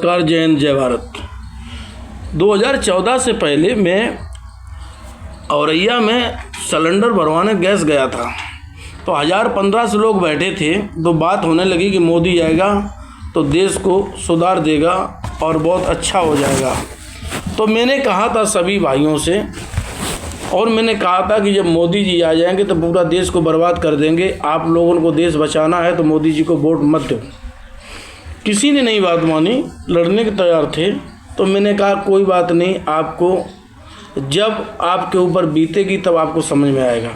नमस्कार, जय हिंद, जय भारत। 2014 से पहले मैं औरैया में सिलेंडर भरवाने गैस गया था, तो 1015 लोग बैठे थे। तो बात होने लगी कि मोदी आएगा तो देश को सुधार देगा और बहुत अच्छा हो जाएगा। तो मैंने कहा था सभी भाइयों से, और मैंने कहा था कि जब मोदी जी आ जाएंगे तो पूरा देश को बर्बाद कर देंगे। आप लोगों को देश बचाना है तो मोदी जी को वोट मत दो। किसी ने नहीं बात मानी, लड़ने के तैयार थे। तो मैंने कहा कोई बात नहीं, आपको जब आपके ऊपर बीतेगी तब आपको समझ में आएगा।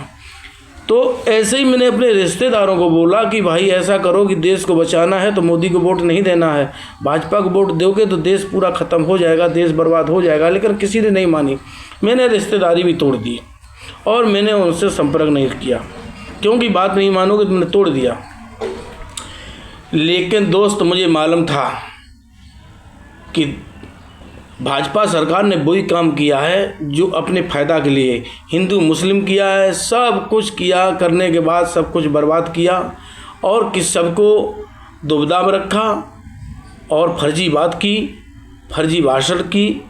तो ऐसे ही मैंने अपने रिश्तेदारों को बोला कि भाई ऐसा करो कि देश को बचाना है तो मोदी को वोट नहीं देना है, भाजपा को वोट दोगे तो देश पूरा ख़त्म हो जाएगा, देश बर्बाद हो जाएगा। लेकिन किसी ने नहीं मानी। मैंने रिश्तेदारी भी तोड़ दी और मैंने उनसे संपर्क नहीं किया, क्योंकि बात नहीं मानोगे तो मैंने तोड़ दिया। लेकिन दोस्त, मुझे मालूम था कि भाजपा सरकार ने वही काम किया है जो अपने फ़ायदा के लिए हिंदू मुस्लिम किया है। सब कुछ किया, करने के बाद सब कुछ बर्बाद किया और कि सबको दुविधा में रखा और फर्जी बात की, फर्जी भाषण की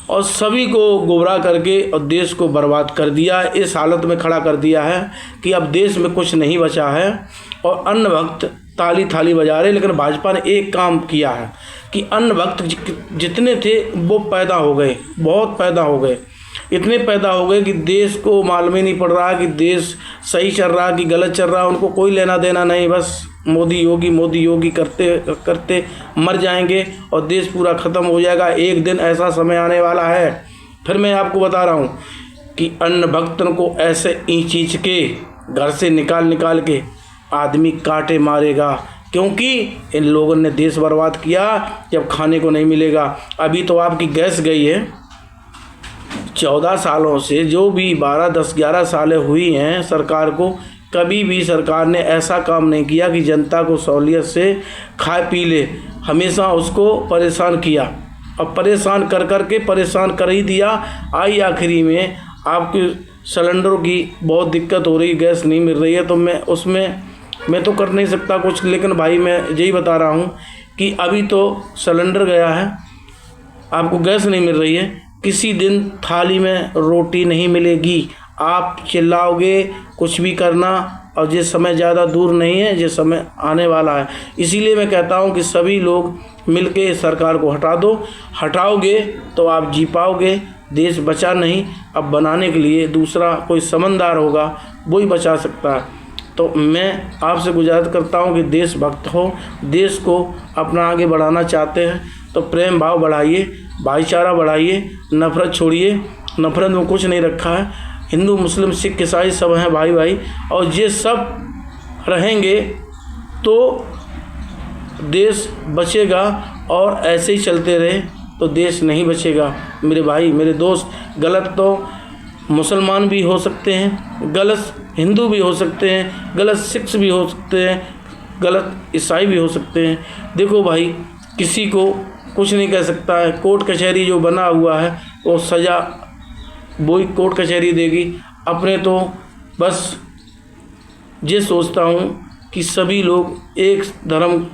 और सभी को गुमराह करके और देश को बर्बाद कर दिया। इस हालत में खड़ा कर दिया है कि अब देश में कुछ नहीं बचा है और अन्य भक्त ताली थाली बजा रहे। लेकिन भाजपा ने एक काम किया है कि अन्य भक्त जितने थे वो पैदा हो गए, बहुत पैदा हो गए, इतने पैदा हो गए कि देश को मालूम ही नहीं पड़ रहा कि देश सही चल रहा कि गलत चल रहा। उनको कोई लेना देना नहीं, बस मोदी योगी करते करते मर जाएंगे और देश पूरा ख़त्म हो जाएगा। एक दिन ऐसा समय आने वाला है, फिर मैं आपको बता रहा हूँ कि अन्य भक्तों को ऐसे ईंच के घर से निकाल के आदमी काटे मारेगा, क्योंकि इन लोगों ने देश बर्बाद किया। जब खाने को नहीं मिलेगा, अभी तो आपकी गैस गई है 14 सालों से, जो भी 12, 10, 11 सालें हुई हैं सरकार को, कभी भी सरकार ने ऐसा काम नहीं किया कि जनता को सहूलियत से खाए पी ले। हमेशा उसको परेशान किया और परेशान कर के परेशान कर ही दिया। आई आखिरी में आपके सिलेंडरों की बहुत दिक्कत हो रही, गैस नहीं मिल रही है, तो मैं तो कर नहीं सकता कुछ। लेकिन भाई मैं यही बता रहा हूँ कि अभी तो सिलेंडर गया है, आपको गैस नहीं मिल रही है, किसी दिन थाली में रोटी नहीं मिलेगी। आप चिल्लाओगे, कुछ भी करना, और ये समय ज़्यादा दूर नहीं है, ये समय आने वाला है। इसीलिए मैं कहता हूँ कि सभी लोग मिलके सरकार को हटा दो। हटाओगे तो आप जी पाओगे। देश बचा नहीं, अब बनाने के लिए दूसरा कोई समझदार होगा, वही बचा सकता है। तो मैं आपसे गुजारिश करता हूं कि देशभक्त हो, देश को अपना आगे बढ़ाना चाहते हैं तो प्रेम भाव बढ़ाइए, भाईचारा बढ़ाइए, नफ़रत छोड़िए। नफ़रत में कुछ नहीं रखा है। हिंदू मुस्लिम सिख ईसाई सब हैं भाई भाई, और ये सब रहेंगे तो देश बचेगा। और ऐसे ही चलते रहे तो देश नहीं बचेगा। मेरे भाई, मेरे दोस्त, गलत तो मुसलमान भी हो सकते हैं, गलत हिंदू भी हो सकते हैं, गलत सिख भी हो सकते हैं, गलत ईसाई भी हो सकते हैं। देखो भाई, किसी को कुछ नहीं कह सकता है। कोर्ट कचहरी जो बना हुआ है वो सज़ा वही कोर्ट कचहरी देगी। अपने तो बस ये सोचता हूँ कि सभी लोग एक धर्म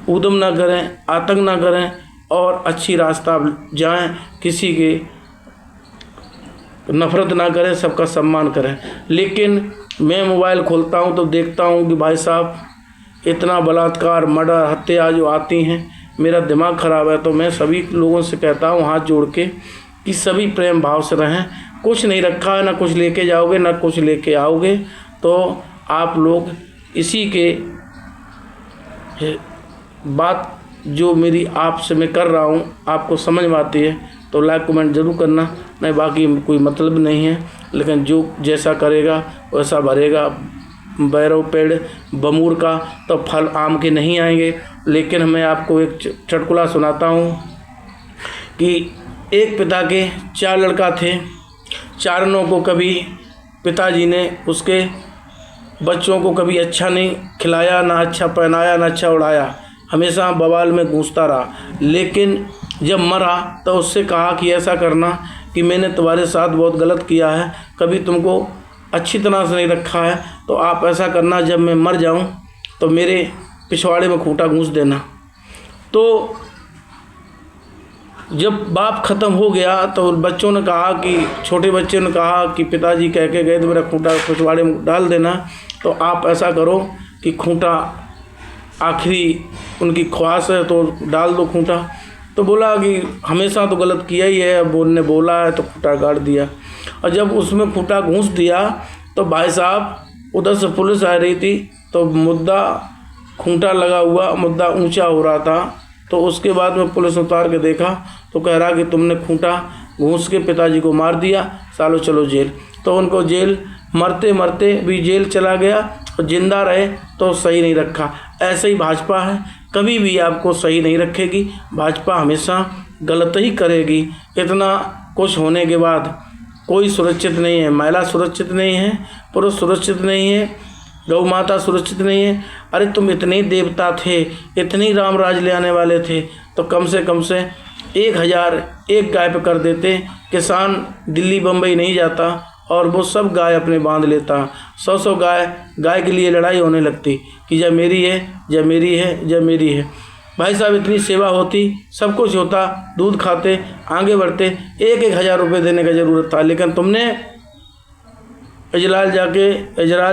उद्यम ना करें, आतंक ना करें और अच्छी रास्ता जाएं, किसी के नफ़रत ना करें, सबका सम्मान करें। लेकिन मैं मोबाइल खोलता हूं तो देखता हूं कि भाई साहब इतना बलात्कार, मर्डर, हत्या जो आती हैं, मेरा दिमाग ख़राब है। तो मैं सभी लोगों से कहता हूं हाथ जोड़ के कि सभी प्रेम भाव से रहें। कुछ नहीं रखा है, ना कुछ लेके जाओगे ना कुछ लेके आओगे। तो आप लोग इसी के बात जो मेरी आपसे मैं कर रहा हूं आपको समझ में आती है तो लाइक कमेंट ज़रूर करना। नहीं, बाकी कोई मतलब नहीं है। लेकिन जो जैसा करेगा वैसा भरेगा। बैरव पेड़ बमूर का तो फल आम के नहीं आएंगे। लेकिन मैं आपको एक चुटकुला सुनाता हूँ कि एक पिता के 4 लड़का थे। चारों को कभी पिताजी ने उसके बच्चों को कभी अच्छा नहीं खिलाया, ना अच्छा पहनाया, ना अच्छा उड़ाया, हमेशा बवाल में गूंजता रहा। लेकिन जब मरा तो उससे कहा कि ऐसा करना कि मैंने तुम्हारे साथ बहुत गलत किया है, कभी तुमको अच्छी तरह से नहीं रखा है, तो आप ऐसा करना जब मैं मर जाऊं तो मेरे पिछवाड़े में खूंटा गूंज देना। तो जब बाप ख़त्म हो गया तो बच्चों ने कहा कि छोटे बच्चे ने कहा कि पिताजी कह के गए तो मेरा खूंटा पिछवाड़े में डाल देना, तो आप ऐसा करो कि खूंटा आखिरी उनकी ख्वाहिश है तो डाल दो खूंटा। तो बोला कि हमेशा तो गलत किया ही है, अब उन्होंने बोला है तो खूंटा गाड़ दिया। और जब उसमें खूंटा घूंस दिया तो भाई साहब उधर से पुलिस आ रही थी, तो मुद्दा खूंटा लगा हुआ मुद्दा ऊंचा हो रहा था। तो उसके बाद में पुलिस ने उतार के देखा तो कह रहा कि तुमने खूंटा घूंस के पिताजी को मार दिया, सालो चलो जेल। तो उनको जेल मरते मरते भी जेल चला गया, और जिंदा रहे तो सही नहीं रखा। ऐसे ही भाजपा है, कभी भी आपको सही नहीं रखेगी। भाजपा हमेशा गलत ही करेगी। इतना कुछ होने के बाद कोई सुरक्षित नहीं है, महिला सुरक्षित नहीं है, पुरुष सुरक्षित नहीं है, गौ माता सुरक्षित नहीं है। अरे तुम इतने देवता थे, इतनी राम राज ले आने वाले थे, तो कम से 1000 एक गाय पे कर देते। किसान दिल्ली बम्बई नहीं जाता और वो सब गाय अपने बांध लेता। 100 गाय के लिए लड़ाई होने लगती कि जब मेरी है, जब मेरी है, जब मेरी है। भाई साहब इतनी सेवा होती, सब कुछ होता, दूध खाते, आगे बढ़ते, 1,000 रुपये देने का ज़रूरत था। लेकिन तुमने इजराइल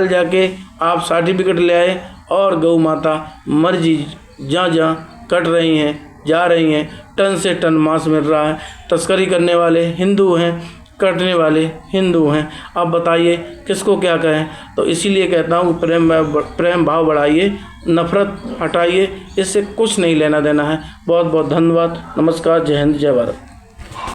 जाके आप सर्टिफिकेट ले आए और गौ माता मर्जी जहाँ कट रही हैं, जा रही हैं, टन से टन मांस मिल रहा है। तस्करी करने वाले हिंदू हैं, कटने वाले हिंदू हैं। अब बताइए किसको क्या कहें। तो इसीलिए कहता हूँ प्रेम भाव बढ़ाइए, नफ़रत हटाइए, इससे कुछ नहीं लेना देना है। बहुत बहुत धन्यवाद। नमस्कार, जय हिंद, जय भारत।